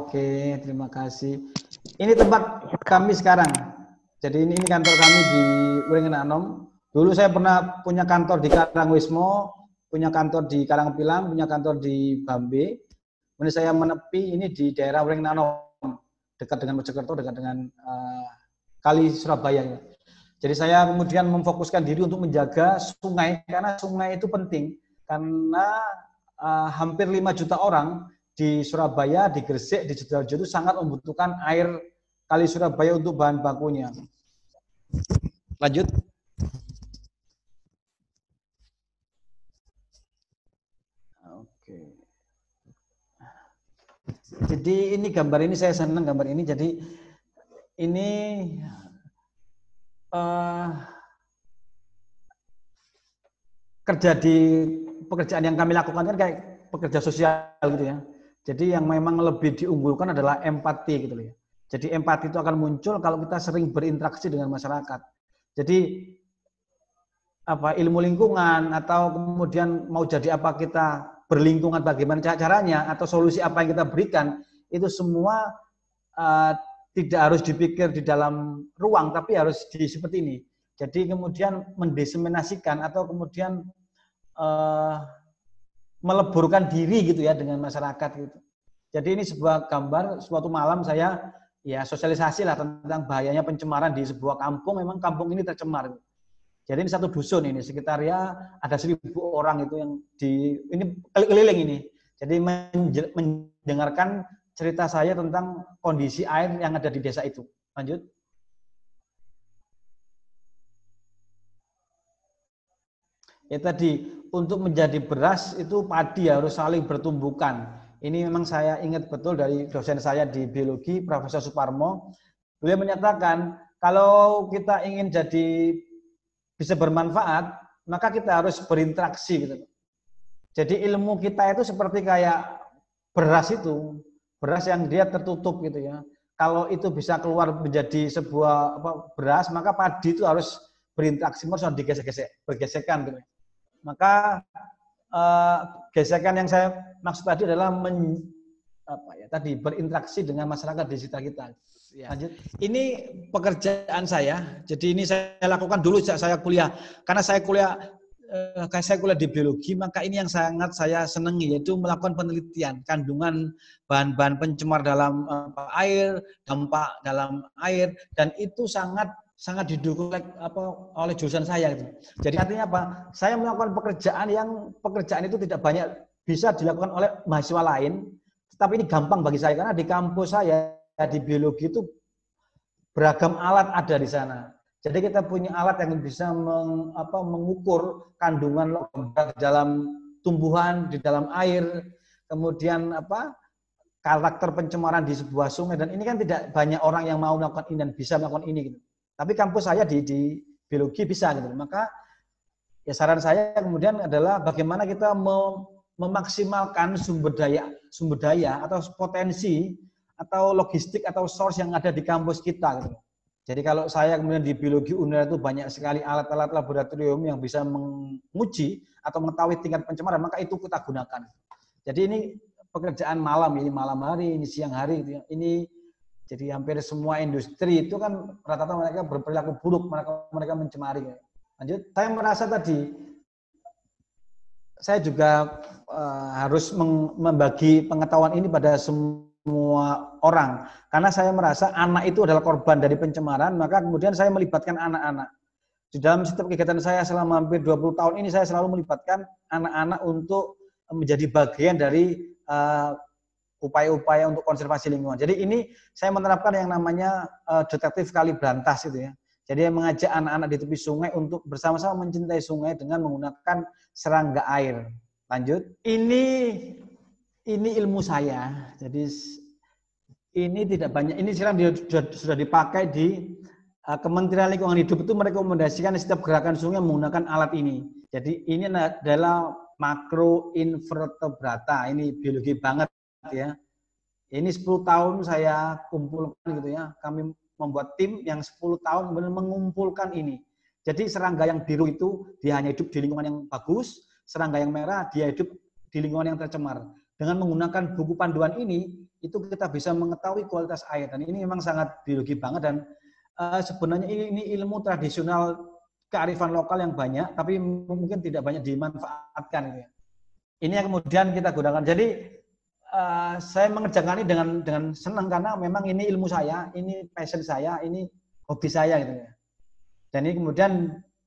Oke, terima kasih. Ini tempat kami sekarang. Jadi ini kantor kami di Wringin Anom. Dulu saya pernah punya kantor di Karangwismo, punya kantor di Karangpilang, punya kantor di Bambe. Kemudian saya menepi ini di daerah Wringin Anom, dekat dengan Mojokerto, dekat dengan Kali Surabaya. Jadi saya kemudian memfokuskan diri untuk menjaga sungai, karena sungai itu penting. Karena hampir 5 juta orang di Surabaya, di Gresik, di Sidoarjo itu sangat membutuhkan air Kali Surabaya untuk bahan bakunya. Lanjut. Oke. Jadi ini gambar ini saya senang gambar ini. Jadi ini kerja di pekerjaan yang kami lakukan kan kayak pekerja sosial gitu ya. Jadi yang memang lebih diunggulkan adalah empati gitu ya. Jadi empati itu akan muncul kalau kita sering berinteraksi dengan masyarakat. Jadi ilmu lingkungan atau kemudian mau jadi apa kita berlingkungan bagaimana caranya atau solusi apa yang kita berikan itu semua tidak harus dipikir di dalam ruang tapi harus seperti ini. Jadi kemudian mendiseminasikan atau kemudian meleburkan diri gitu ya dengan masyarakat gitu. Jadi ini sebuah gambar suatu malam saya ya sosialisasi lah tentang bahayanya pencemaran di sebuah kampung. Memang kampung ini tercemar. Jadi ini satu dusun ini sekitar ya ada 1.000 orang itu yang ini keliling ini. Jadi mendengarkan cerita saya tentang kondisi air yang ada di desa itu. Lanjut. Ya tadi, untuk menjadi beras itu padi harus saling bertumbukan. Ini memang saya ingat betul dari dosen saya di biologi, Profesor Suparmo. Beliau menyatakan, kalau kita ingin bisa bermanfaat, maka kita harus berinteraksi. Gitu. Jadi ilmu kita itu seperti kayak beras itu, beras yang dia tertutup gitu ya. Kalau itu bisa keluar menjadi sebuah beras, maka padi itu harus berinteraksi, harus digesek-gesek, bergesekan gitu. Maka gesekan yang saya maksud tadi adalah berinteraksi dengan masyarakat di sekitar kita. Lanjut. Ini pekerjaan saya. Jadi ini saya lakukan dulu sejak saya kuliah. Karena saya kuliah di biologi, maka ini yang sangat saya senangi yaitu melakukan penelitian kandungan bahan-bahan pencemar dalam air, dampak dalam air, dan itu sangat didukung oleh jurusan saya. Jadi artinya apa? Saya melakukan pekerjaan itu tidak banyak bisa dilakukan oleh mahasiswa lain, tapi ini gampang bagi saya karena di kampus saya di biologi itu beragam alat ada di sana. Jadi kita punya alat yang bisa mengukur kandungan logam di dalam tumbuhan, di dalam air, kemudian karakter pencemaran di sebuah sungai, dan ini kan tidak banyak orang yang mau melakukan ini dan bisa melakukan ini gitu. Tapi kampus saya di biologi bisa gitu. Maka ya saran saya kemudian adalah bagaimana kita memaksimalkan sumber daya atau potensi atau logistik atau source yang ada di kampus kita gitu. Jadi kalau saya kemudian di biologi UNER itu banyak sekali alat-alat laboratorium yang bisa menguji atau mengetahui tingkat pencemaran, maka itu kita gunakan. Jadi ini pekerjaan malam, ini malam hari, ini siang hari gitu ya. Ini jadi hampir semua industri itu kan rata-rata mereka berperilaku buruk, mereka mencemari. Lanjut, saya merasa tadi saya juga harus membagi pengetahuan ini pada semua orang. Karena saya merasa anak itu adalah korban dari pencemaran, maka kemudian saya melibatkan anak-anak. Di dalam setiap kegiatan saya selama hampir 20 tahun ini, saya selalu melibatkan anak-anak untuk menjadi bagian dari upaya-upaya untuk konservasi lingkungan. Jadi ini saya menerapkan yang namanya detektif kali berantas itu ya. Jadi mengajak anak-anak di tepi sungai untuk bersama-sama mencintai sungai dengan menggunakan serangga air. Lanjut. Ini ilmu saya. Jadi ini tidak banyak. Ini sekarang sudah dipakai di Kementerian Lingkungan Hidup itu merekomendasikan setiap gerakan sungai menggunakan alat ini. Jadi ini adalah makroinvertebrata. Ini biologi banget ya. Ini 10 tahun saya kumpulkan gitu ya. Kami membuat tim yang 10 tahun kemudian mengumpulkan ini. Jadi serangga yang biru itu dia hanya hidup di lingkungan yang bagus, serangga yang merah dia hidup di lingkungan yang tercemar. Dengan menggunakan buku panduan ini, itu kita bisa mengetahui kualitas air. Dan ini memang sangat biologi banget, dan sebenarnya ini ilmu tradisional kearifan lokal yang banyak, tapi mungkin tidak banyak dimanfaatkan. Gitu ya. Ini yang kemudian kita gunakan. Jadi saya mengerjakan ini dengan senang, karena memang ini ilmu saya, ini passion saya, ini hobi saya gitu ya. Dan ini kemudian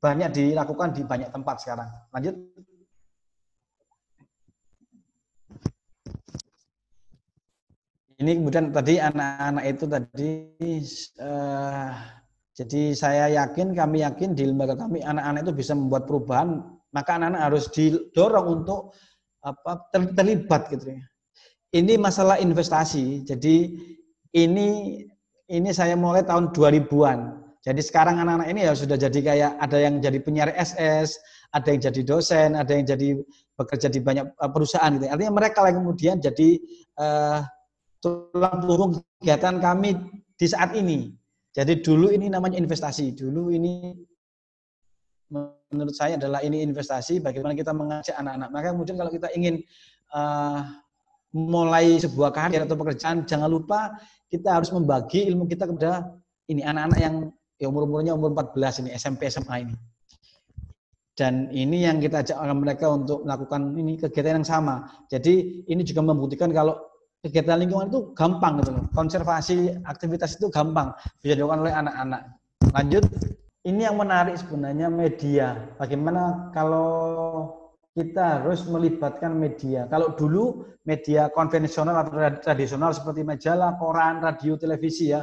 banyak dilakukan di banyak tempat sekarang. Lanjut. Ini kemudian tadi anak-anak itu tadi, jadi saya yakin, kami yakin di lembaga kami anak-anak itu bisa membuat perubahan, maka anak-anak harus didorong untuk terlibat gitu ya. Ini masalah investasi. Jadi ini saya mulai tahun 2000-an. Jadi sekarang anak-anak ini ya sudah jadi kayak ada yang jadi penyiar SS, ada yang jadi dosen, ada yang jadi bekerja di banyak perusahaan gitu. Artinya mereka yang kemudian jadi tulang punggung kegiatan kami di saat ini. Jadi dulu ini namanya investasi. Dulu ini menurut saya adalah ini investasi, bagaimana kita mengajak anak-anak. Maka kemudian kalau kita ingin mulai sebuah karir atau pekerjaan, jangan lupa kita harus membagi ilmu kita kepada ini anak-anak yang umur-umurnya umur 14 ini, SMP, SMA ini. Dan ini yang kita ajak mereka untuk melakukan ini kegiatan yang sama. Jadi ini juga membuktikan kalau kegiatan lingkungan itu gampang gitu loh. Konservasi aktivitas itu gampang bisa dilakukan oleh anak-anak. Lanjut, ini yang menarik sebenarnya media. Bagaimana kalau kita harus melibatkan media. Kalau dulu media konvensional atau tradisional seperti majalah, koran, radio, televisi ya.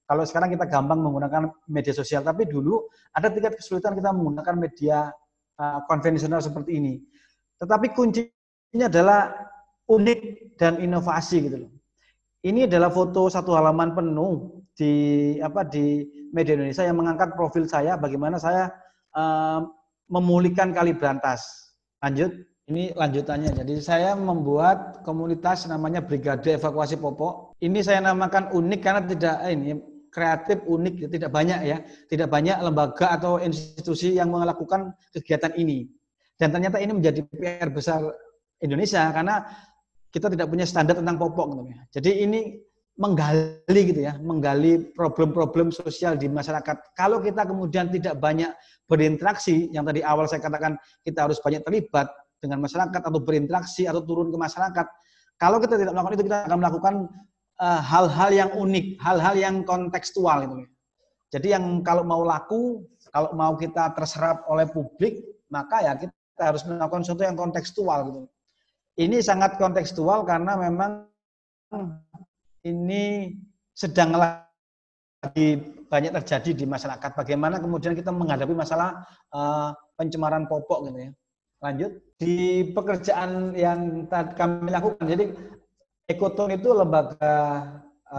Kalau sekarang kita gampang menggunakan media sosial, tapi dulu ada tingkat kesulitan kita menggunakan media konvensional seperti ini. Tetapi kuncinya adalah unik dan inovasi gitu loh. Ini adalah foto satu halaman penuh di media Indonesia yang mengangkat profil saya, bagaimana saya memulihkan Kali Brantas. Lanjut, ini lanjutannya. Jadi saya membuat komunitas namanya Brigade Evakuasi Popok. Ini saya namakan unik karena tidak kreatif, unik, tidak banyak ya, tidak banyak lembaga atau institusi yang melakukan kegiatan ini. Dan ternyata ini menjadi PR besar Indonesia karena kita tidak punya standar tentang popok. Jadi ini menggali gitu ya, menggali problem-problem sosial di masyarakat. Kalau kita kemudian tidak banyak berinteraksi, yang tadi awal saya katakan kita harus banyak terlibat dengan masyarakat atau berinteraksi atau turun ke masyarakat. Kalau kita tidak melakukan itu, kita akan melakukan hal-hal yang unik, hal-hal yang kontekstual gitu. Jadi yang kalau mau laku, kalau mau kita terserap oleh publik, maka ya kita harus melakukan sesuatu yang kontekstual gitu. Ini sangat kontekstual karena memang ini sedang lagi banyak terjadi di masyarakat. Bagaimana kemudian kita menghadapi masalah pencemaran popok gitu ya. Lanjut, di pekerjaan yang kami lakukan, jadi Ekoton itu lembaga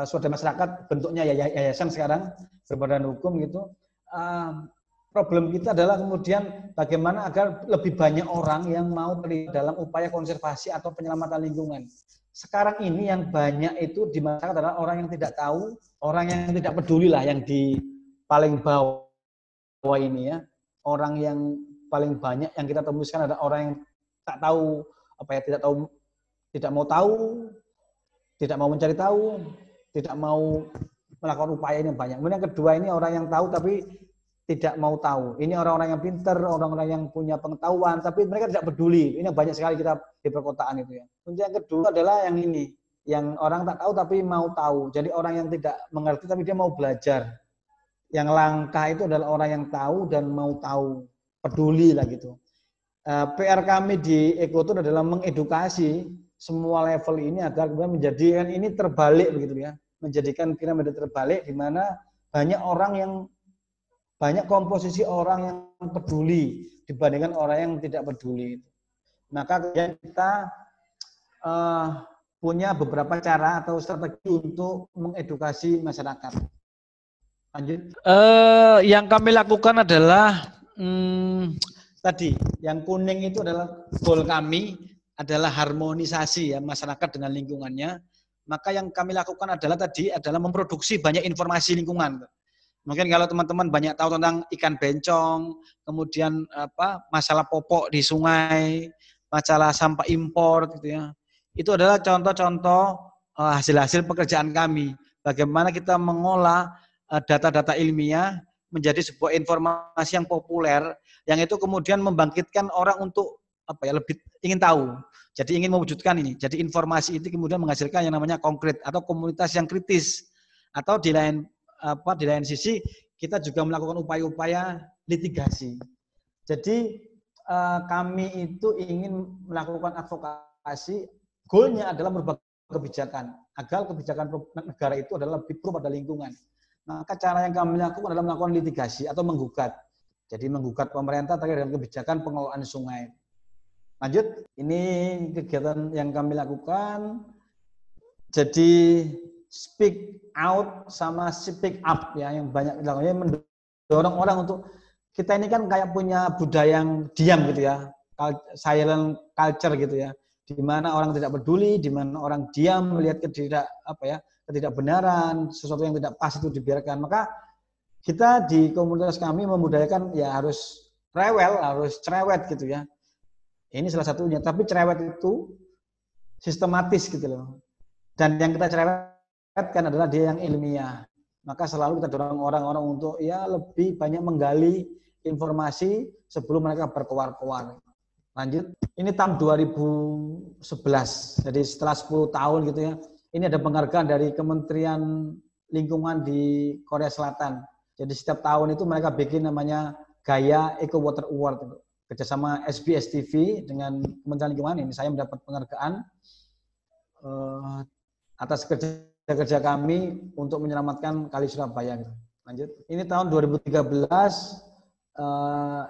swadaya masyarakat, bentuknya yayasan sekarang, berbadan hukum gitu. Problem kita adalah kemudian bagaimana agar lebih banyak orang yang mau terlibat dalam upaya konservasi atau penyelamatan lingkungan. Sekarang ini yang banyak itu di masyarakat adalah orang yang tidak tahu, orang yang tidak peduli lah, yang di paling bawah ini ya. Orang yang paling banyak yang kita temukan ada orang yang tak tahu, tidak mau tahu, tidak mau mencari tahu, tidak mau melakukan upaya yang banyak. Kemudian yang kedua ini orang yang tahu tapi tidak mau tahu. Ini orang-orang yang pintar, orang-orang yang punya pengetahuan, tapi mereka tidak peduli. Ini banyak sekali kita di perkotaan itu ya. Kemudian yang kedua adalah yang ini, yang orang tak tahu tapi mau tahu. Jadi orang yang tidak mengerti tapi dia mau belajar. Yang langka itu adalah orang yang tahu dan mau tahu, peduli lah gitu. PR kami di Ekoton adalah mengedukasi semua level ini agar kemudian menjadikan ini terbalik begitu ya. Menjadikan piramida terbalik di mana banyak komposisi orang yang peduli dibandingkan orang yang tidak peduli. Maka kemudian kita punya beberapa cara atau strategi untuk mengedukasi masyarakat. Lanjut. Yang kami lakukan adalah tadi, yang kuning itu adalah goal kami adalah harmonisasi ya masyarakat dengan lingkungannya. Maka yang kami lakukan adalah memproduksi banyak informasi lingkungan. Mungkin kalau teman-teman banyak tahu tentang ikan bencong, kemudian masalah popok di sungai, masalah sampah impor gitu ya. Itu adalah contoh-contoh hasil-hasil pekerjaan kami. Bagaimana kita mengolah data-data ilmiah menjadi sebuah informasi yang populer, yang itu kemudian membangkitkan orang untuk lebih ingin tahu. Jadi ingin mewujudkan ini. Jadi informasi itu kemudian menghasilkan yang namanya konkret atau komunitas yang kritis. Atau di lain sisi kita juga melakukan upaya-upaya litigasi. Jadi kami itu ingin melakukan advokasi, goalnya adalah merubah kebijakan agar kebijakan negara itu adalah lebih pro pada lingkungan. Maka cara yang kami lakukan adalah melakukan litigasi atau menggugat. Jadi menggugat pemerintah terkait dengan kebijakan pengelolaan sungai. Lanjut, ini kegiatan yang kami lakukan. Jadi speak out sama speak up ya, yang banyak dilakukan, mendorong orang untuk, kita ini kan kayak punya budaya yang diam gitu ya, silent culture gitu ya, di mana orang tidak peduli, di mana orang diam melihat ketidakbenaran, sesuatu yang tidak pas itu dibiarkan. Maka kita di komunitas kami membudayakan ya harus rewel, harus cerewet gitu ya. Ini salah satunya, tapi cerewet itu sistematis gitu loh. Dan yang kita cerewetkan adalah dia yang ilmiah. Maka selalu kita dorong orang-orang untuk ya lebih banyak menggali informasi sebelum mereka berkoar-koar. Lanjut, ini tahun 2011, jadi setelah 10 tahun gitu ya. Ini ada penghargaan dari Kementerian Lingkungan di Korea Selatan. Jadi setiap tahun itu mereka bikin namanya Gaya Eco Water Award, kerjasama SBS TV dengan Kementerian Lingkungan. Ini saya mendapat penghargaan atas kerja kami untuk menyelamatkan Kali Surabaya. Lanjut, ini tahun 2013.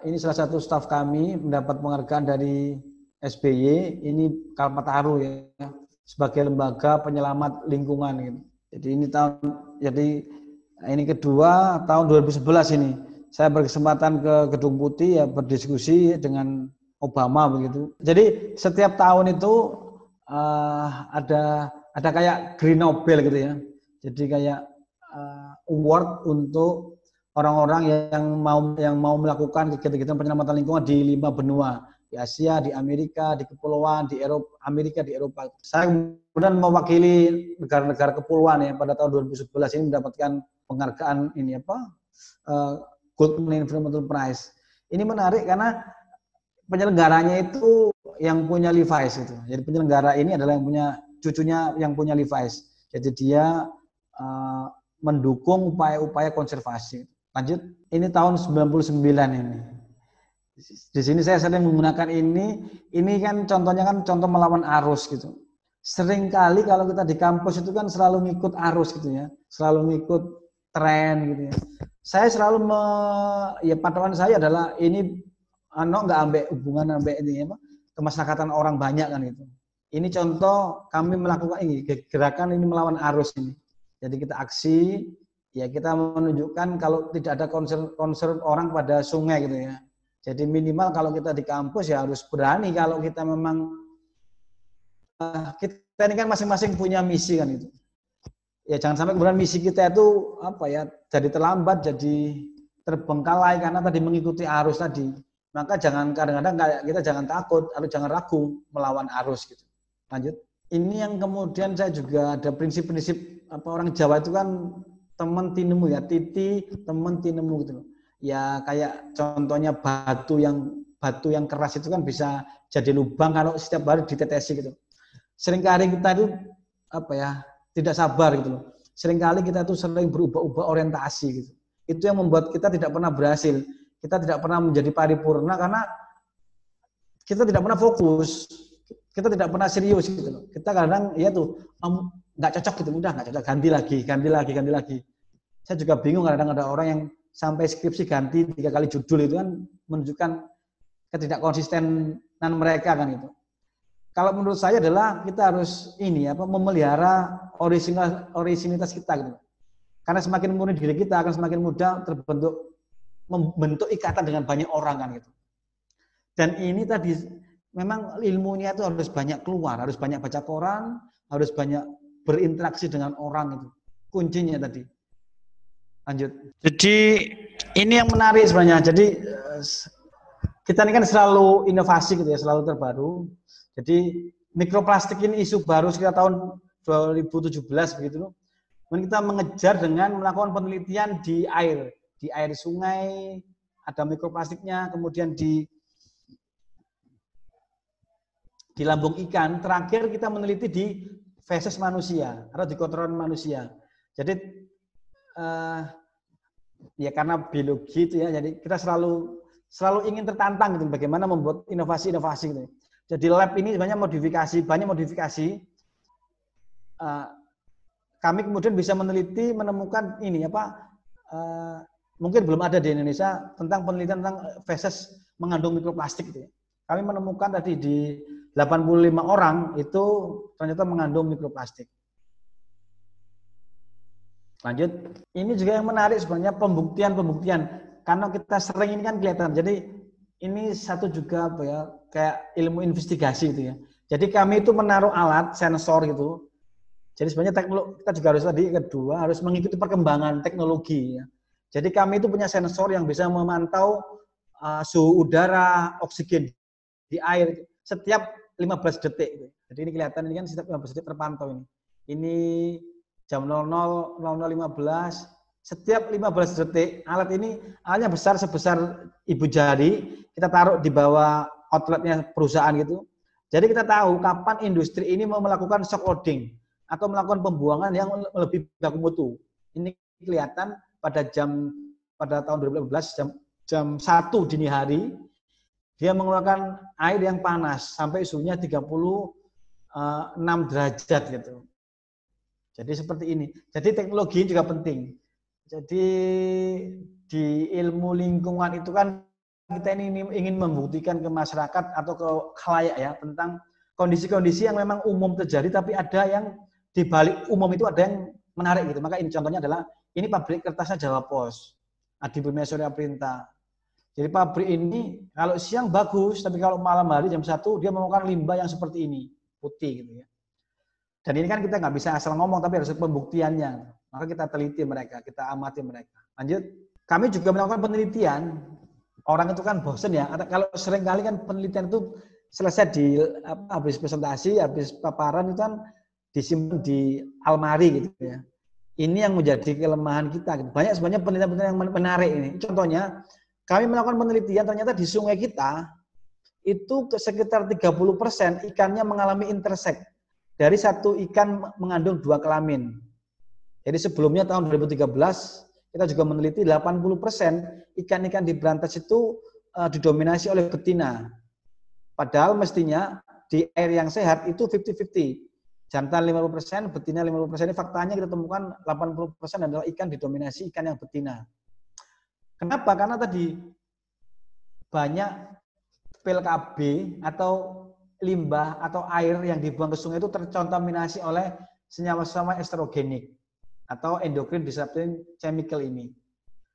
Ini salah satu staf kami mendapat penghargaan dari SBY. Ini Kalpataru ya, sebagai lembaga penyelamat lingkungan gitu. Jadi ini kedua tahun 2011 ini. Saya berkesempatan ke Gedung Putih ya, berdiskusi dengan Obama begitu. Jadi setiap tahun itu ada kayak Green Nobel gitu ya. Jadi kayak award untuk orang-orang yang mau melakukan kegiatan penyelamatan lingkungan di 5 benua. Di Asia, di Amerika, di kepulauan, di Eropa, Amerika, di Eropa. Saya kemudian mewakili negara-negara kepulauan ya, pada tahun 2011 ini mendapatkan penghargaan ini Goldman Environmental Prize. Ini menarik karena penyelenggaranya itu yang punya Levi's itu. Jadi penyelenggara ini adalah yang punya cucunya yang punya Levi's. Jadi dia mendukung upaya-upaya konservasi. Lanjut, ini tahun 99 ini. Di sini saya sering menggunakan ini kan contohnya kan contoh melawan arus gitu. Sering kali kalau kita di kampus itu kan selalu ngikut arus gitu ya, selalu ngikut tren gitu ya. Saya selalu patokan saya adalah ini nggak ambek hubungan ambek ini kemasyarakatan orang banyak kan gitu. Ini contoh kami melakukan ini gerakan ini melawan arus ini. Jadi kita aksi, ya kita menunjukkan kalau tidak ada concern orang pada sungai gitu ya. Jadi minimal kalau kita di kampus ya harus berani kalau kita memang kita ini kan masing-masing punya misi kan itu. Ya jangan sampai kemudian misi kita itu jadi terlambat, jadi terbengkalai karena tadi mengikuti arus tadi. Maka jangan kadang-kadang kita jangan takut atau jangan ragu melawan arus gitu. Lanjut. Ini yang kemudian saya juga ada prinsip-prinsip orang Jawa itu kan temen tinemu ya, titi temen tinemu gitu loh. Ya kayak contohnya batu yang keras itu kan bisa jadi lubang kalau setiap hari ditetesi gitu. Seringkali kita itu tidak sabar gitu loh. Seringkali kita itu sering berubah-ubah orientasi gitu. Itu yang membuat kita tidak pernah berhasil. Kita tidak pernah menjadi paripurna karena kita tidak pernah fokus. Kita tidak pernah serius gitu loh. Kita kadang ya tuh nggak cocok gitu, udah nggak cocok, ganti lagi. Saya juga bingung kadang ada orang yang sampai skripsi ganti 3 kali judul itu kan menunjukkan ketidakkonsistenan mereka kan itu. Kalau menurut saya adalah kita harus memelihara orisinilitas kita gitu. Karena semakin murni diri kita akan semakin mudah membentuk ikatan dengan banyak orang kan gitu. Dan ini tadi memang ilmunya itu harus banyak keluar, harus banyak baca koran, harus banyak berinteraksi dengan orang itu. Kuncinya tadi. Lanjut. Jadi ini yang menarik sebenarnya. Jadi kita ini kan selalu inovasi gitu ya, selalu terbaru. Jadi mikroplastik ini isu baru sekitar tahun 2017 begitu. Kemudian kita mengejar dengan melakukan penelitian di air sungai, ada mikroplastiknya, kemudian di lambung ikan. Terakhir kita meneliti di feses manusia atau di kotoran manusia. Jadi ya karena biologi itu ya, jadi kita selalu ingin tertantang gitu, bagaimana membuat inovasi-inovasi gitu. Jadi lab ini sebenarnya banyak modifikasi. Kami kemudian bisa menemukan ini mungkin belum ada di Indonesia tentang penelitian tentang feses mengandung mikroplastik gitu ya. Kami menemukan tadi di 85 orang itu ternyata mengandung mikroplastik. Lanjut, ini juga yang menarik sebenarnya pembuktian karena kita sering ini kan kelihatan. Jadi ini satu juga kayak ilmu investigasi gitu ya. Jadi kami itu menaruh alat sensor gitu. Jadi sebenarnya teknologi kita juga harus mengikuti perkembangan teknologi ya. Jadi kami itu punya sensor yang bisa memantau suhu udara, oksigen di air setiap 15 detik. Jadi ini kelihatan, ini kan setiap 15 detik terpantau ini. Ini jam 00.0015, setiap 15 detik alatnya besar sebesar ibu jari, kita taruh di bawah outletnya perusahaan gitu. Jadi kita tahu kapan industri ini mau melakukan shock loading atau melakukan pembuangan yang lebih baku mutu. Ini kelihatan pada tahun 2015 jam 1 dini hari dia mengeluarkan air yang panas sampai suhunya 36 derajat gitu. Jadi seperti ini. Jadi teknologi juga penting. Jadi di ilmu lingkungan itu kan kita ini ingin membuktikan ke masyarakat atau ke khalayak ya tentang kondisi-kondisi yang memang umum terjadi, tapi ada yang di balik umum itu ada yang menarik gitu. Maka ini contohnya adalah ini pabrik kertasnya Jawa Pos, Adi Bumi Surya Perintah. Jadi pabrik ini kalau siang bagus, tapi kalau malam hari jam 1 dia menemukan limbah yang seperti ini, putih gitu ya. Dan ini kan kita nggak bisa asal ngomong, tapi harus pembuktiannya. Maka kita teliti mereka, kita amati mereka. Lanjut, kami juga melakukan penelitian. Orang itu kan bosen ya. Kalau sering kali kan penelitian itu selesai habis presentasi, habis paparan itu kan disimpan di almari gitu ya. Ini yang menjadi kelemahan kita. Banyak sebenarnya penelitian-penelitian yang menarik ini. Contohnya, kami melakukan penelitian ternyata di sungai kita itu sekitar 30% ikannya mengalami interseks. Dari satu ikan mengandung 2 kelamin. Jadi sebelumnya tahun 2013 kita juga meneliti 80% ikan-ikan di Brantas itu didominasi oleh betina. Padahal mestinya di air yang sehat itu 50-50. Jantan 50%, betina 50%. Ini faktanya kita temukan 80% adalah ikan didominasi ikan yang betina. Kenapa? Karena tadi banyak PLKB atau limbah atau air yang dibuang ke sungai itu terkontaminasi oleh senyawa-senyawa estrogenik atau endocrine disrupting chemical ini.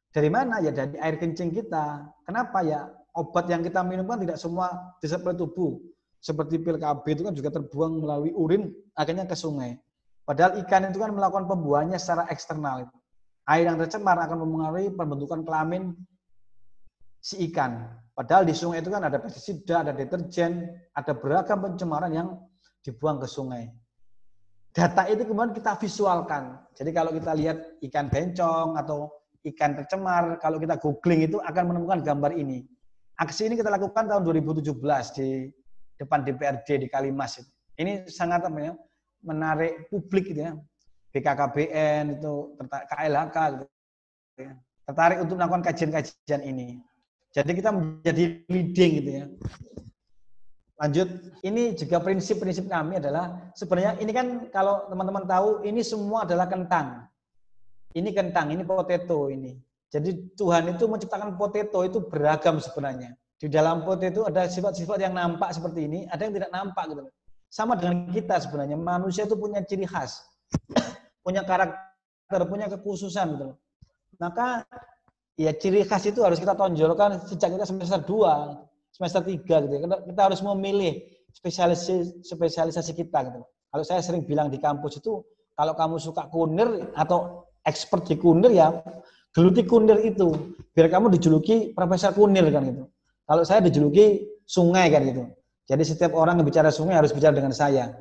Dari mana? Ya dari air kencing kita. Kenapa ya? Obat yang kita minum kan tidak semua diserap oleh tubuh. Seperti pil KB itu kan juga terbuang melalui urin akhirnya ke sungai. Padahal ikan itu kan melakukan pembuahannya secara eksternal. Air yang tercemar akan mempengaruhi pembentukan kelamin si ikan. Padahal di sungai itu kan ada pestisida, ada deterjen, ada beragam pencemaran yang dibuang ke sungai. Data itu kemudian kita visualkan. Jadi kalau kita lihat ikan bencong atau ikan tercemar, kalau kita googling itu akan menemukan gambar ini. Aksi ini kita lakukan tahun 2017 di depan DPRD di Kalimas. Ini sangat menarik publik gitu ya. BKKBN itu, KLHK gitu ya. Tertarik untuk melakukan kajian-kajian ini. Jadi kita menjadi leading gitu ya. Lanjut, ini juga prinsip-prinsip kami adalah sebenarnya ini kan kalau teman-teman tahu ini semua adalah kentang. Ini kentang, ini potato ini. Jadi Tuhan itu menciptakan potato itu beragam sebenarnya. Di dalam potato ada sifat-sifat yang nampak seperti ini, ada yang tidak nampak gitu. Sama dengan kita sebenarnya, manusia itu punya ciri khas, punya karakter, punya kekhususan gitu. Maka ya ciri khas itu harus kita tonjolkan sejak kita semester 2, semester 3 gitu. Kita harus memilih spesialisasi kita gitu. Kalau saya sering bilang di kampus itu, kalau kamu suka kunir atau expert di kunir ya geluti kunir itu. Biar kamu dijuluki Profesor Kunir kan gitu. Kalau saya dijuluki sungai kan gitu. Jadi setiap orang yang bicara sungai harus bicara dengan saya.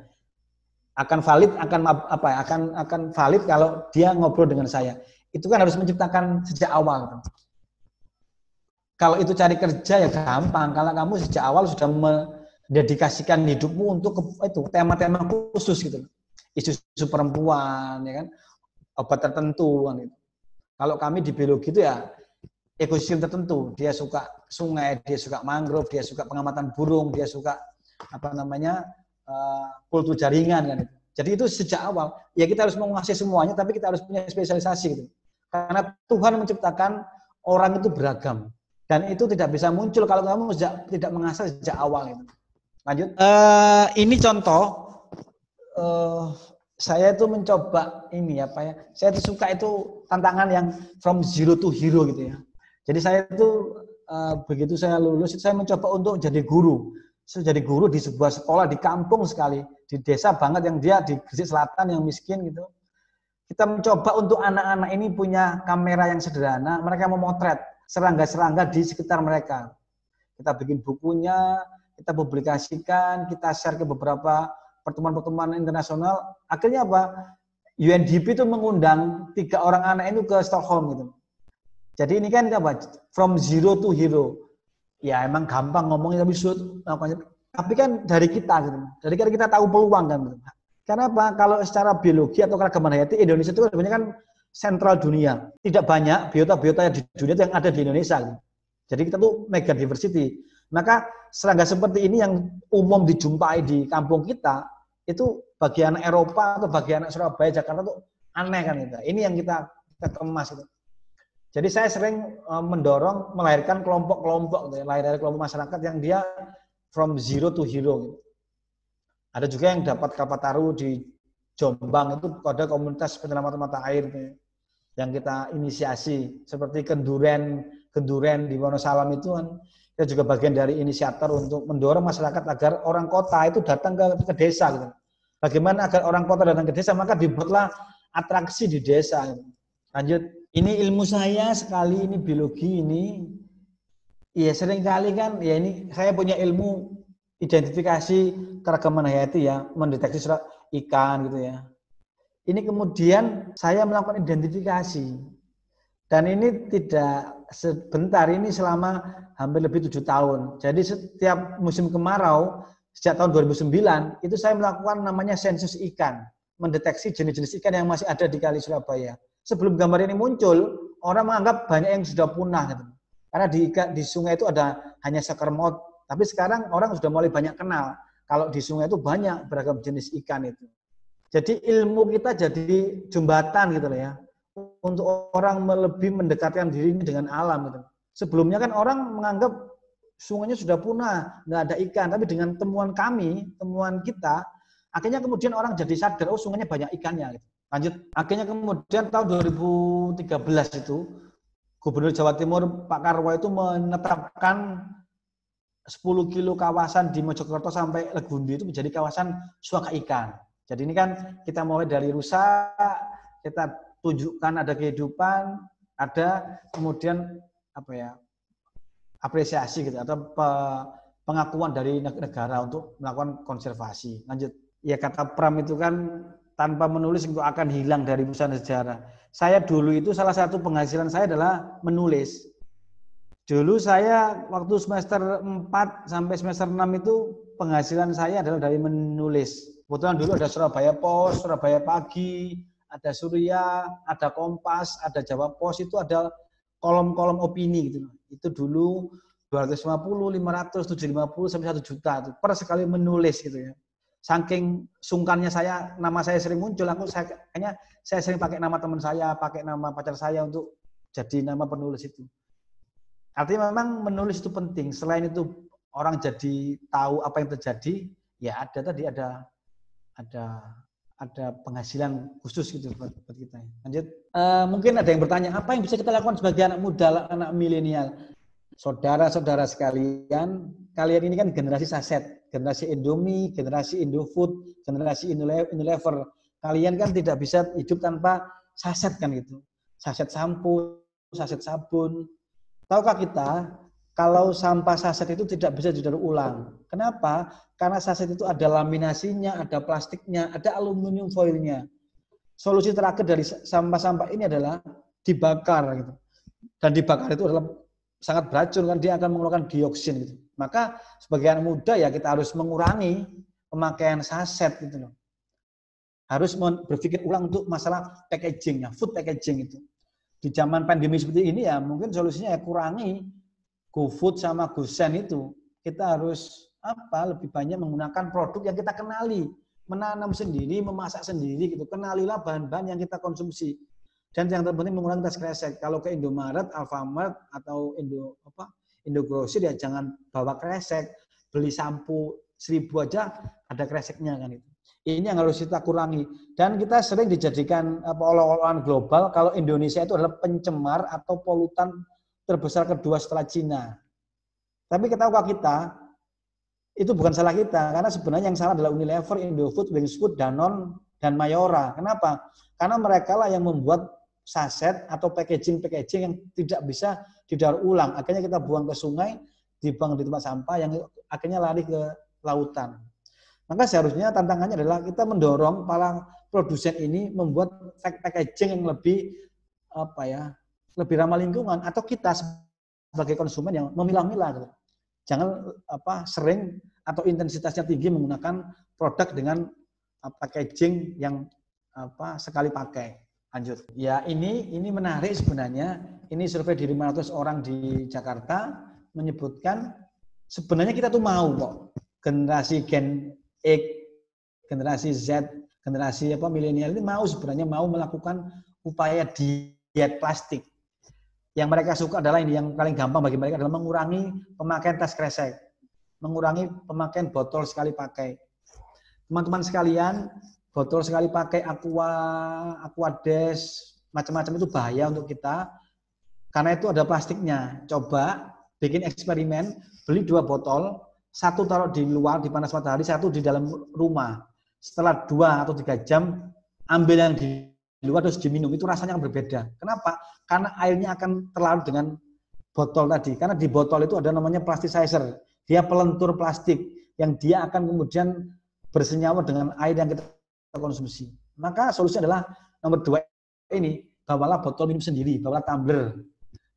akan valid, akan valid kalau dia ngobrol dengan saya. Itu kan harus menciptakan sejak awal. Kalau itu cari kerja ya gampang. Kalau kamu sejak awal sudah mendedikasikan hidupmu untuk itu tema-tema khusus gitu, isu-isu perempuan, ya kan, obat tertentu kan gitu. Kalau kami di biologi itu ya ekosistem tertentu. Dia suka sungai, dia suka mangrove, dia suka pengamatan burung, dia suka kultur jaringan kan itu. Jadi itu sejak awal. Ya kita harus menguasai semuanya, tapi kita harus punya spesialisasi gitu. Karena Tuhan menciptakan orang itu beragam. Dan itu tidak bisa muncul kalau kamu tidak mengasah sejak awal itu. Lanjut. Ini contoh. Saya itu mencoba saya itu suka itu tantangan yang from zero to hero gitu ya. Jadi saya itu begitu saya lulus, saya mencoba untuk jadi guru. Saya jadi guru di sebuah sekolah di kampung sekali, di desa banget yang dia di Gresik Selatan yang miskin gitu. Kita mencoba untuk anak-anak ini punya kamera yang sederhana, mereka memotret serangga-serangga di sekitar mereka. Kita bikin bukunya, kita publikasikan, kita share ke beberapa pertemuan-pertemuan internasional. Akhirnya apa? UNDP itu mengundang 3 orang anak itu ke Stockholm gitu. Jadi ini kan apa? From zero to hero. Ya emang gampang ngomongnya tapi kan dari kita gitu. Dari kita tahu peluang kan. Gitu. Karena apa? Kalau secara biologi atau keragaman hayati Indonesia itu sebenarnya kan sentral dunia. Tidak banyak biota-biota di dunia yang ada di Indonesia. Gitu. Jadi kita tuh mega diversity. Maka serangga seperti ini yang umum dijumpai di kampung kita itu bagi anak Eropa atau bagi anak Surabaya, Jakarta tuh aneh kan itu. Ini yang kita kemas itu. Jadi saya sering mendorong melahirkan kelompok-kelompok, lahir dari kelompok masyarakat yang dia from zero to hero. Gitu. Ada juga yang dapat Kalpataru di Jombang itu pada komunitas penyelamatan mata air gitu, yang kita inisiasi, seperti Kenduren di Wonosalam itu kan kita juga bagian dari inisiator untuk mendorong masyarakat agar orang kota itu datang ke desa. Gitu. Bagaimana agar orang kota datang ke desa, maka dibuatlah atraksi di desa. Gitu. Lanjut. Ini ilmu saya sekali, ini biologi ini. Ya seringkali kan, ya ini saya punya ilmu identifikasi keragaman hayati ya, mendeteksi ikan gitu ya. Ini kemudian saya melakukan identifikasi. Dan ini tidak sebentar, ini selama hampir lebih 7 tahun. Jadi setiap musim kemarau, sejak tahun 2009, itu saya melakukan namanya sensus ikan. Mendeteksi jenis-jenis ikan yang masih ada di Kali Surabaya. Sebelum gambar ini muncul, orang menganggap banyak yang sudah punah. Gitu. Karena di sungai itu ada hanya sekermot. Tapi sekarang orang sudah mulai banyak kenal. Kalau di sungai itu banyak beragam jenis ikan itu. Jadi ilmu kita jadi jembatan gitu loh ya. Untuk orang lebih mendekatkan dirinya dengan alam. Gitu. Sebelumnya kan orang menganggap sungainya sudah punah, nggak ada ikan. Tapi dengan temuan kami, temuan kita, akhirnya kemudian orang jadi sadar, oh sungainya banyak ikannya. Gitu. Lanjut, akhirnya kemudian tahun 2013 itu, Gubernur Jawa Timur Pak Karwo itu menetapkan 10 kilo kawasan di Mojokerto sampai Legundi itu menjadi kawasan suaka ikan. Jadi ini kan kita mulai dari rusak, kita tunjukkan ada kehidupan, ada kemudian apresiasi gitu atau pengakuan dari negara untuk melakukan konservasi. Lanjut, ya kata Pram itu kan tanpa menulis engkau akan hilang dari pusana sejarah. Saya dulu itu salah satu penghasilan saya adalah menulis. Dulu saya waktu semester 4 sampai semester 6 itu penghasilan saya adalah dari menulis. Kebetulan dulu ada Surabaya Pos, Surabaya Pagi, ada Surya, ada Kompas, ada Jawa Pos, itu ada kolom-kolom opini gitu. Itu dulu 250, 500, 750 sampai 1 juta itu per sekali menulis gitu ya. Saking sungkannya saya, nama saya sering muncul, saya sering pakai nama teman saya, pakai nama pacar saya untuk jadi nama penulis itu. Artinya memang menulis itu penting. Selain itu orang jadi tahu apa yang terjadi, ya ada penghasilan khusus gitu buat kita. Lanjut. Mungkin ada yang bertanya, apa yang bisa kita lakukan sebagai anak muda, anak milenial? Saudara-saudara sekalian, kalian ini kan generasi saset, generasi Indomie, generasi Indofood, generasi Unilever. Kalian kan tidak bisa hidup tanpa saset kan gitu. Saset sampo, saset sabun. Tahukah kita kalau sampah saset itu tidak bisa didaur ulang. Kenapa? Karena saset itu ada laminasinya, ada plastiknya, ada aluminium foilnya. Solusi terakhir dari sampah-sampah ini adalah dibakar gitu. Dan dibakar itu adalah sangat beracun kan, dia akan mengeluarkan dioksin gitu. Maka sebagai anak muda ya kita harus mengurangi pemakaian saset gitu loh. Harus berpikir ulang untuk masalah packagingnya, food packaging itu. Di zaman pandemi seperti ini ya mungkin solusinya ya kurangi GoFood sama GoSend itu. Kita harus lebih banyak menggunakan produk yang kita kenali, menanam sendiri, memasak sendiri gitu. Kenalilah bahan-bahan yang kita konsumsi. Dan yang terpenting mengurangi tas kresek. Kalau ke Indomaret, Alfamart atau Indogrosir ya jangan bawa kresek. Beli sampo 1000 aja ada kreseknya kan itu. Ini yang harus kita kurangi. Dan kita sering dijadikan oleh-olahan global kalau Indonesia itu adalah pencemar atau polutan terbesar kedua setelah Cina. Tapi tahukah kita, itu bukan salah kita, karena sebenarnya yang salah adalah Unilever, Indofood, Wings Food, Danone, dan Mayora. Kenapa? Karena mereka lah yang membuat saset atau packaging-packaging yang tidak bisa didaur ulang. Akhirnya kita buang ke sungai, dibuang di tempat sampah yang akhirnya lari ke lautan. Maka seharusnya tantangannya adalah kita mendorong para produsen ini membuat packaging yang lebih lebih ramah lingkungan, atau kita sebagai konsumen yang memilah-milah gitu. Jangan sering atau intensitasnya tinggi menggunakan produk dengan packaging yang sekali pakai. Lanjut. Ya, ini menarik sebenarnya. Ini survei di 500 orang di Jakarta menyebutkan sebenarnya kita tuh mau kok generasi Gen X, generasi Z, generasi milenial ini sebenarnya mau melakukan upaya diet plastik. Yang mereka suka adalah ini, yang paling gampang bagi mereka adalah mengurangi pemakaian tas kresek, mengurangi pemakaian botol sekali pakai. Teman-teman sekalian, botol sekali pakai Aquades, macam-macam itu bahaya untuk kita, karena itu ada plastiknya. Coba bikin eksperimen, beli 2 botol, 1 taruh di luar di panas matahari, 1 di dalam rumah. Setelah 2 atau 3 jam, ambil yang di luar terus diminum, itu rasanya akan berbeda. Kenapa? Karena airnya akan terlarut dengan botol tadi. Karena di botol itu ada namanya plasticizer. Dia pelentur plastik yang dia akan kemudian bersenyawa dengan air yang kita konsumsi. Maka solusinya adalah nomor 2 ini, bawalah botol minum sendiri, bawalah tumbler,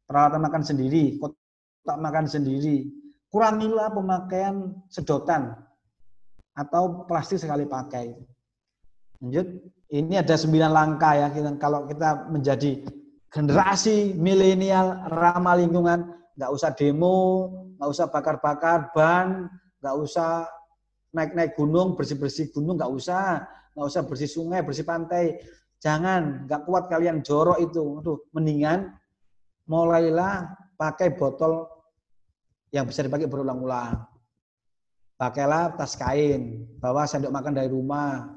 peralatan makan sendiri, kotak makan sendiri. Kurangilah pemakaian sedotan atau plastik sekali pakai. Lanjut. Ini ada 9 langkah ya, kalau kita menjadi generasi milenial ramah lingkungan, nggak usah demo, nggak usah bakar-bakar ban, nggak usah naik-naik gunung, bersih-bersih gunung, nggak usah bersih sungai, bersih pantai. Jangan, nggak kuat kalian jorok itu. Mendingan mulailah pakai botol yang bisa dipakai berulang-ulang. Pakailah tas kain, bawa sendok makan dari rumah.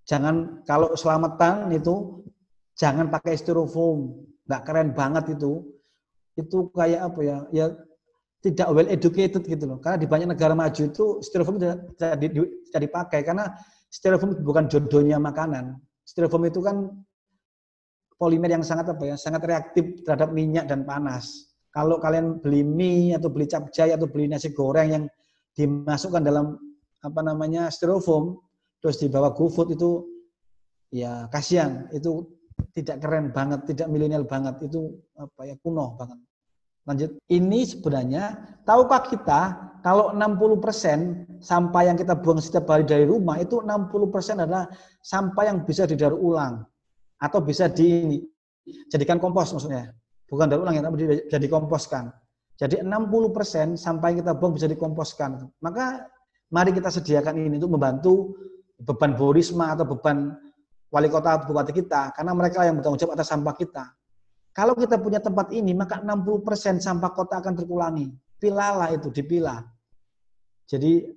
Jangan, kalau selamatan itu jangan pakai styrofoam, nggak keren banget itu. Itu kayak ya tidak well educated gitu loh. Karena di banyak negara maju itu styrofoam tidak dipakai karena styrofoam bukan jodohnya makanan. Styrofoam itu kan polimer yang sangat sangat reaktif terhadap minyak dan panas. Kalau kalian beli mie atau beli capcay atau beli nasi goreng yang dimasukkan dalam styrofoam terus dibawa GoFood, itu ya kasihan, itu tidak keren banget, tidak milenial banget, itu kuno banget. Lanjut, ini sebenarnya tahukah kita kalau 60% sampah yang kita buang setiap hari dari rumah itu 60% adalah sampah yang bisa didaur ulang atau bisa dijadikan kompos, maksudnya bukan daur ulang ya, tapi bisa dikomposkan. Jadi 60% sampah yang kita buang bisa dikomposkan. Maka mari kita sediakan ini untuk membantu beban Bu Risma atau beban wali kota bupati kita, karena mereka yang bertanggung jawab atas sampah kita. Kalau kita punya tempat ini, maka 60% sampah kota akan terkurangi. Pilahlah itu, dipilah. Jadi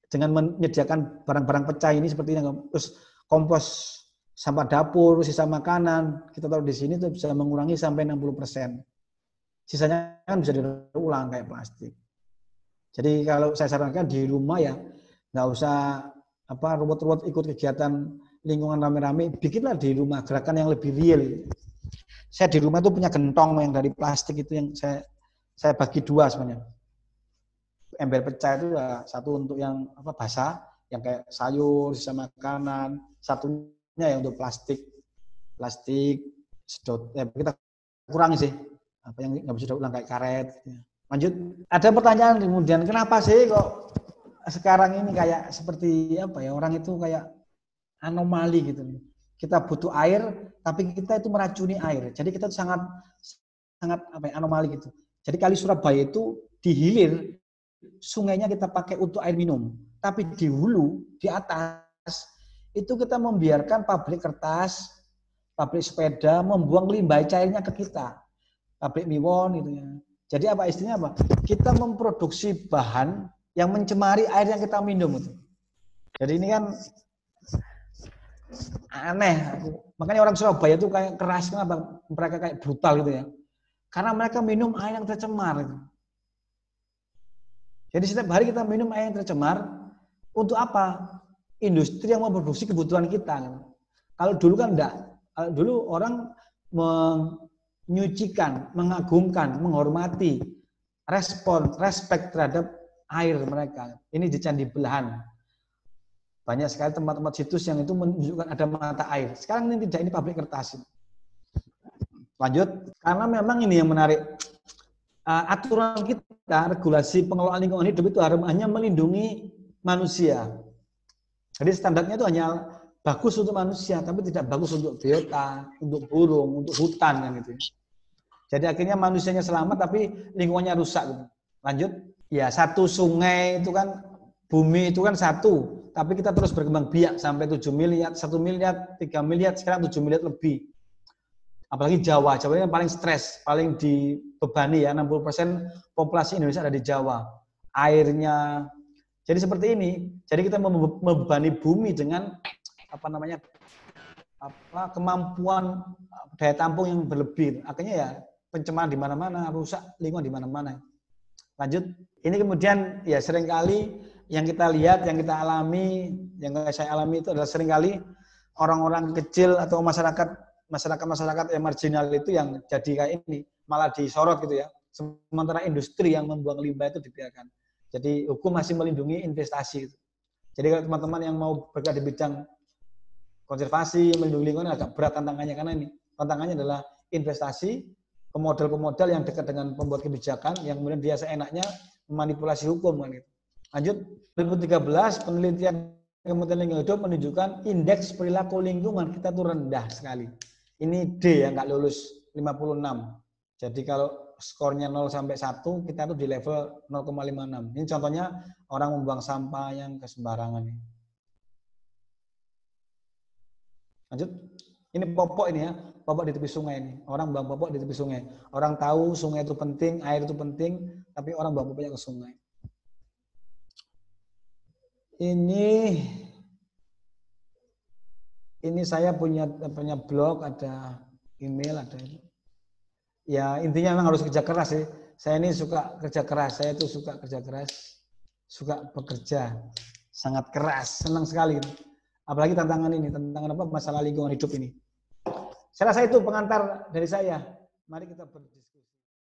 dengan menyediakan barang-barang pecah ini seperti ini, terus kompos sampah dapur, sisa makanan, kita taruh di sini itu bisa mengurangi sampai 60%. Sisanya kan bisa diulang kayak plastik. Jadi kalau saya sarankan di rumah ya nggak usah ruwet-ruwet ikut kegiatan lingkungan rame-rame, bikinlah di rumah gerakan yang lebih real. Saya di rumah itu punya gentong yang dari plastik itu yang saya saya bagi dua sebenarnya. Ember pecah itu ya satu untuk yang basah, yang kayak sayur, sisa makanan, satunya yang untuk plastik, sedot. Ya, kita kurangi sih apa yang nggak bisa diulang kayak karet. Lanjut, ada pertanyaan kemudian, kenapa sih kok sekarang ini kayak seperti orang itu kayak anomali gitu. Kita butuh air, tapi kita itu meracuni air. Jadi kita sangat anomali gitu. Jadi kali Surabaya itu di hilir sungainya kita pakai untuk air minum, tapi di hulu, di atas, itu kita membiarkan pabrik kertas, pabrik sepeda, membuang limbah cairnya ke kita. Pabrik miwon gitu ya. Jadi apa istilahnya apa? Kita memproduksi bahan yang mencemari air yang kita minum itu. Jadi ini kan aneh. Makanya orang Surabaya itu kayak keras, kenapa? Mereka kayak brutal gitu ya. Karena mereka minum air yang tercemar gitu. Jadi setiap hari kita minum air yang tercemar, untuk apa? Industri yang memproduksi kebutuhan kita. Kalau dulu kan enggak. Kalau dulu orang menyucikan, mengagungkan, menghormati, respect terhadap air mereka. Ini di Candi Belahan. Banyak sekali tempat-tempat situs yang itu menunjukkan ada mata air. Sekarang ini tidak, ini pabrik kertas. Lanjut, karena memang ini yang menarik. Aturan kita, regulasi pengelolaan lingkungan hidup itu hanya melindungi manusia. Jadi standarnya itu hanya bagus untuk manusia, tapi tidak bagus untuk biota, untuk burung, untuk hutan kan gitu. Jadi akhirnya manusianya selamat, tapi lingkungannya rusak. Gitu. Lanjut, ya satu sungai itu kan, bumi itu kan satu, tapi kita terus berkembang biak sampai 7 miliar, 1 miliar, 3 miliar, sekarang 7 miliar lebih. Apalagi Jawa yang paling stres, paling dibebani ya, 60% populasi Indonesia ada di Jawa. Airnya, jadi seperti ini. Jadi kita membebani bumi dengan kemampuan daya tampung yang berlebih. Akhirnya ya pencemaran di mana-mana, rusak lingkungan di mana-mana. Lanjut, ini kemudian ya seringkali yang kita lihat, yang kita alami, yang saya alami itu adalah seringkali orang-orang kecil atau masyarakat yang marginal itu yang jadi kayak ini, malah disorot gitu ya. Sementara industri yang membuang limbah itu dibiarkan. Jadi hukum masih melindungi investasi. Jadi kalau teman-teman yang mau bergerak di bidang konservasi, melindungi lingkungan agak berat tantangannya, karena ini tantangannya adalah investasi, pemodal-pemodal yang dekat dengan pembuat kebijakan, yang kemudian dia seenaknya memanipulasi hukum kan gitu. Lanjut, 2013 penelitian Kementerian Lingkungan Hidup menunjukkan indeks perilaku lingkungan kita tuh rendah sekali. Ini D yang nggak lulus 56. Jadi kalau skornya 0 sampai 1, kita tuh di level 0,56. Ini contohnya orang membuang sampah yang kesembarangan. Lanjut. Ini popok ini ya, popok di tepi sungai ini. Orang buang popok di tepi sungai. Orang tahu sungai itu penting, air itu penting, tapi orang buang popoknya ke sungai. Ini saya punya blog, ada email, ada ini. Ya intinya memang harus kerja keras sih. Saya ini suka kerja keras. Saya itu suka kerja keras, suka bekerja, sangat keras, senang sekali. Apalagi tantangan ini, tantangan masalah lingkungan hidup ini. Saya rasa itu pengantar dari saya. Mari kita berdiskusi.